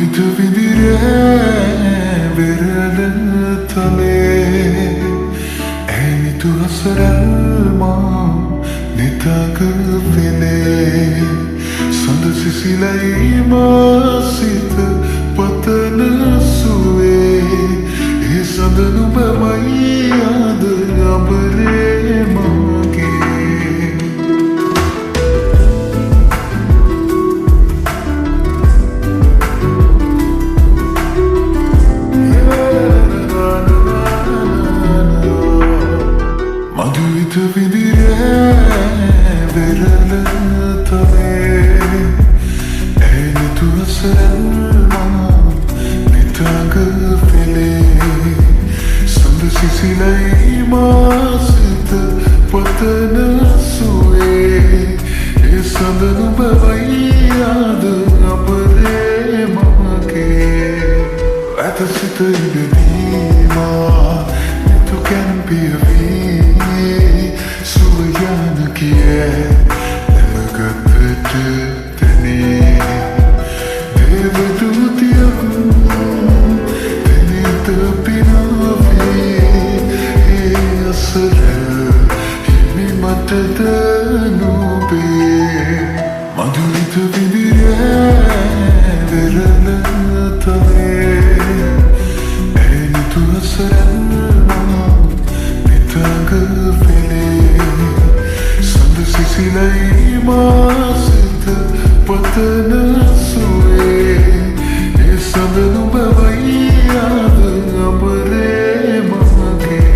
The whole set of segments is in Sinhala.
විත විදිරේ වෙරළ තලේ ඇනිතු අසරල්මා නිතක පෙනේ සඳ සිසිලයි මාසිත පතන සුවේ ඒ සඳ නුඹමයි අද අඹරේ මගේ මధుවිත විදිරේ වෙරළ තලේ ඇනිතු අසරල්මා නිතක පෙනේ සඳ සිසිලයි මාසිත පතන සුවේ ඒ සඳ නුඹමයි අද අඹරේ මගේ ඇත සිත ඉගෙනීමා නිතු කැම්පියවී සුවයන කියේ එමගතට තැනේ දේවදූතියක් තැනීත පිනාවේ ඒ අසර හිමි මටද නොබේ මధుවිත විදිරේ වෙරළ තලේ ඇනිතු අසරල්මා නිතක පෙනේ සඳ සිසිලයි මාසිත පතන සුවේ ඒ සඳ නුඹමයි අද අඹරේ මගේ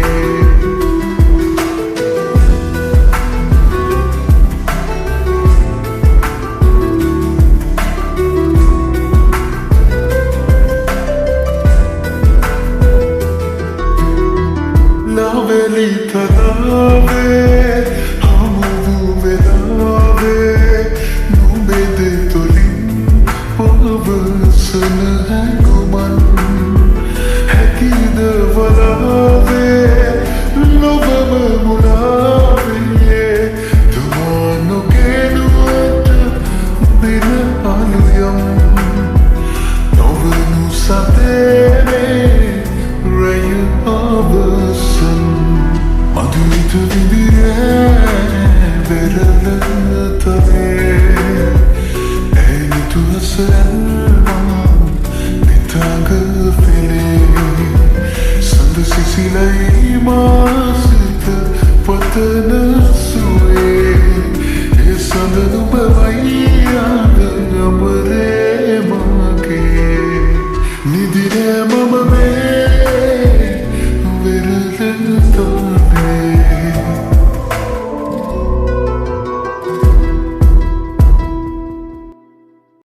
ලාවෙලි තලාවේ හමුවු වෙලාවේ නුඹේ දෙතොලින් පවසන හැඟුමන් හැකිද වලාවේ නොබම මුලාවේ තුමා නොගෙනුවට බින අලුයම් නොවනු සතේනේ රැය අවසන් මధුවිත විදිරේ වෙරළ තලේ ඇනිතු අසරල්මා නිතක පෙනේ සඳ සිසිලයි මාසිත පතන සුවේ ඒ සඳ නුඹමයි අද අඹරේ මගේ නිදිරේ මම මේ වෙරළ තලේ